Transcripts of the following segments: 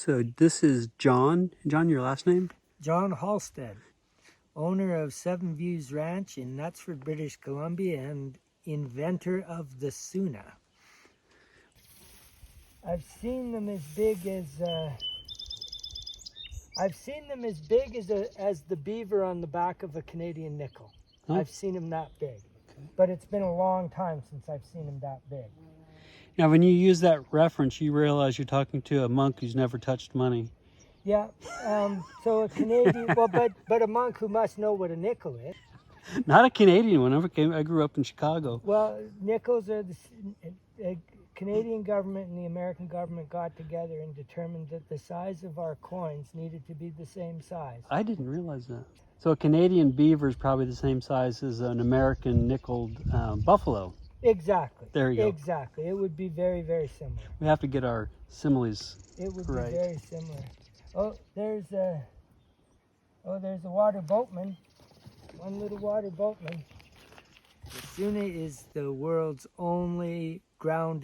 So this is John. John, your last name? John Halstead, owner of Seven Views Ranch in Knutsford, British Columbia, and inventor of the Suna. I've seen them as big as the beaver on the back of a Canadian nickel. Oh. I've seen them that big, but it's been a long time since I've seen them that big. Now, when you use that reference, you realize you're talking to a monk who's never touched money. Yeah, so a Canadian, well, but a monk who must know what a nickel is. Not a Canadian one. I grew up in Chicago. Well, nickels are the Canadian government and the American government got together and determined that the size of our coins needed to be the same size. I didn't realize that. So a Canadian beaver is probably the same size as an American nickeled buffalo. Exactly. There you go. Exactly. It would be very, very similar. We have to get our similes It would right. be very similar. Oh, there's a water boatman. One little water boatman. The Suna is the world's only ground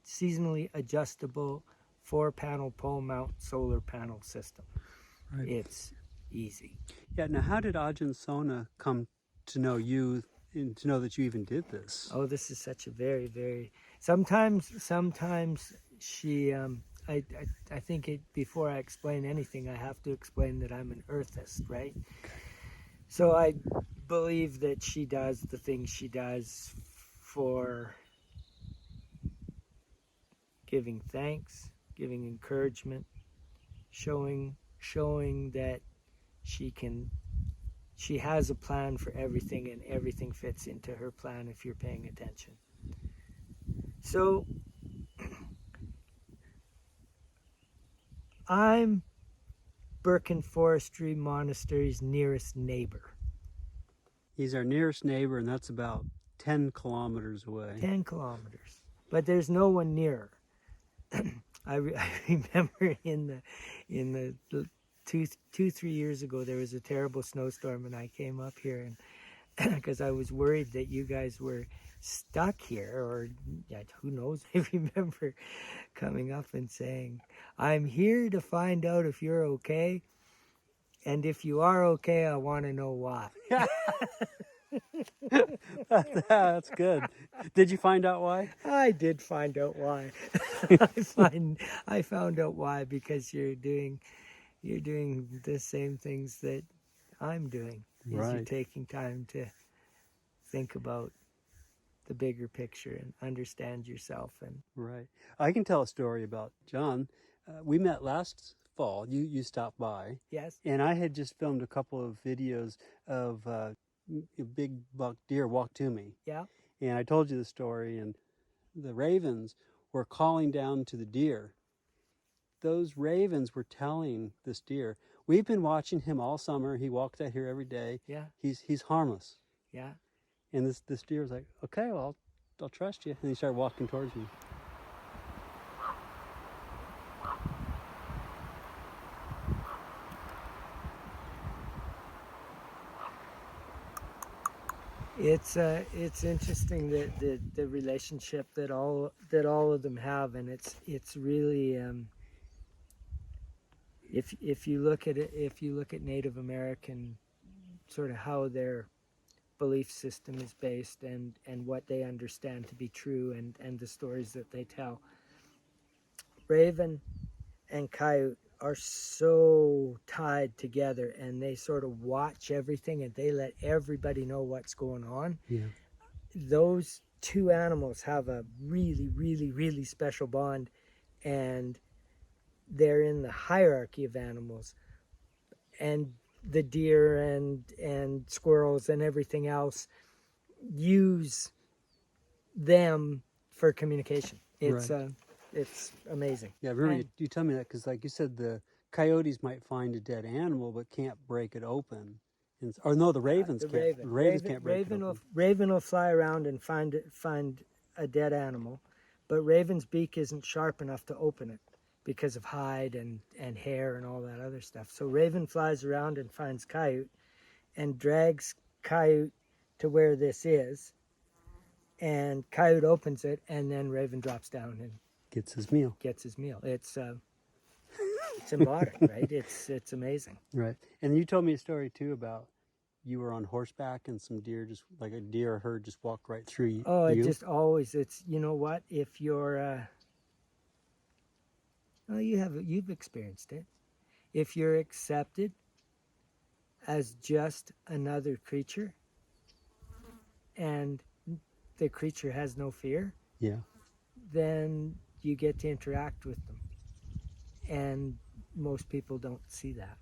seasonally adjustable 4-panel pole mount solar panel system. Right. It's easy. Yeah. Now, how did Ajahn Sona come to know you and to know that you even did this? Oh, this is such a very, very. Sometimes she. I think before I explain anything, I have to explain that I'm an earthist, right? So I believe that she does the things she does for giving thanks, giving encouragement, showing that she has a plan for everything and everything fits into her plan if you're paying attention. So I'm Birken Forestry Monastery's nearest neighbor. He's our nearest neighbor, and that's about 10 kilometers away. 10 kilometers. But there's no one nearer. I remember in the 3 years ago, there was a terrible snowstorm, and I came up here and because I was worried that you guys were stuck here, or yeah, who knows. I remember coming up and saying, I'm here to find out if you're okay, and if you are okay, I want to know why. That's good. Did you find out why? I did find out why. I found out why, because you're doing the same things that I'm doing. Right. You're taking time to think about the bigger picture and understand yourself. And right. I can tell a story about John. We met last fall. You stopped by. Yes. And I had just filmed a couple of videos of a big buck deer walk to me. Yeah. And I told you the story, and the ravens were calling down to the deer. Those ravens were telling this deer, we've been watching him all summer. He walks out here every day. Yeah. He's harmless. Yeah. And this deer was like, okay, well, I'll trust you. And he started walking towards me. It's interesting that the relationship that all of them have, and it's really if you look at Native American, sort of how their belief system is based and what they understand to be true and the stories that they tell. Raven and coyote are so tied together, and they sort of watch everything and they let everybody know what's going on. Yeah. Those two animals have a really, really, really special bond, and they're in the hierarchy of animals. And the deer and squirrels and everything else use them for communication. It's right. It's amazing. Yeah, remember you tell me that because, like you said, the coyotes might find a dead animal but can't break it open. Or no, the ravens can't. The ravens can't break it open. Raven will fly around and find a dead animal, but raven's beak isn't sharp enough to open it because of hide and hair and all that other stuff. So raven flies around and finds coyote and drags coyote to where this is, and coyote opens it, and then raven drops down and gets his meal. It's It's symbolic, right? It's amazing. Right. And you told me a story too about you were on horseback and some deer, just like a deer or herd, just walked right through Oh, it you. just always, it's, you know what? If you're, well, you've experienced it. If you're accepted as just another creature and the creature has no fear, Yeah. then you get to interact with them. And most people don't see that.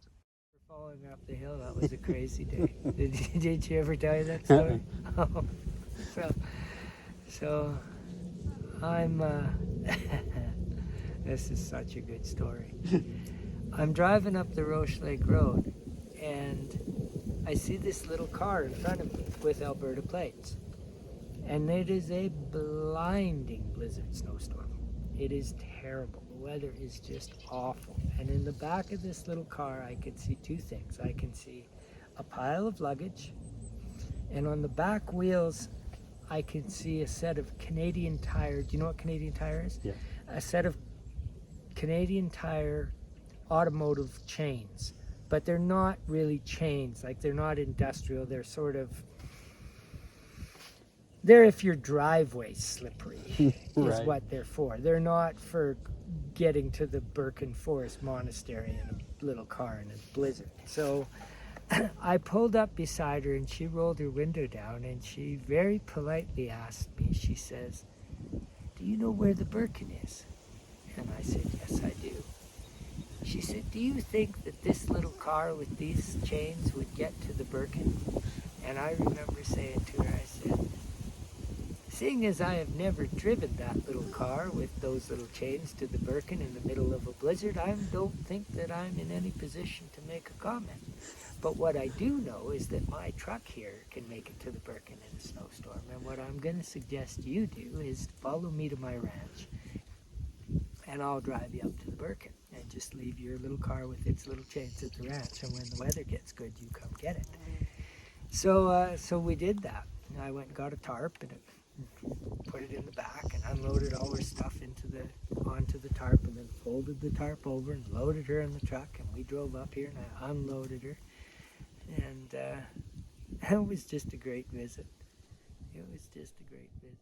Following up the hill, that was a crazy day. Did you ever tell you that story? Oh, so I'm, this is such a good story. I'm driving up the Roche Lake Road and I see this little car in front of me with Alberta plates. And it is a blinding blizzard snowstorm. It is terrible. The weather is just awful. And in the back of this little car, I can see two things. I can see a pile of luggage, and on the back wheels, I can see a set of Canadian Tire. Do you know what Canadian Tire is? Yeah. A set of Canadian Tire automotive chains. But they're not really chains. Like, they're not industrial. They're sort of, they're if your driveway's slippery is Right. what they're for. They're not for getting to the Birken Forest Monastery in a little car in a blizzard. So I pulled up beside her and she rolled her window down and she very politely asked me, she says, "Do you know where the Birken is?" And I said, "Yes, I do." She said, "Do you think that this little car with these chains would get to the Birken?" And I remember saying to her, I said, "Seeing as I have never driven that little car with those little chains to the Birken in the middle of a blizzard, I don't think that I'm in any position to make a comment. But what I do know is that my truck here can make it to the Birken in a snowstorm. And what I'm going to suggest you do is follow me to my ranch, and I'll drive you up to the Birken and just leave your little car with its little chains at the ranch. And when the weather gets good, you come get it." So we did that. I went and got a tarp and put it in the back and unloaded all her stuff onto the tarp, and then folded the tarp over and loaded her in the truck, and we drove up here and I unloaded her, and it was just a great visit. It was just a great visit.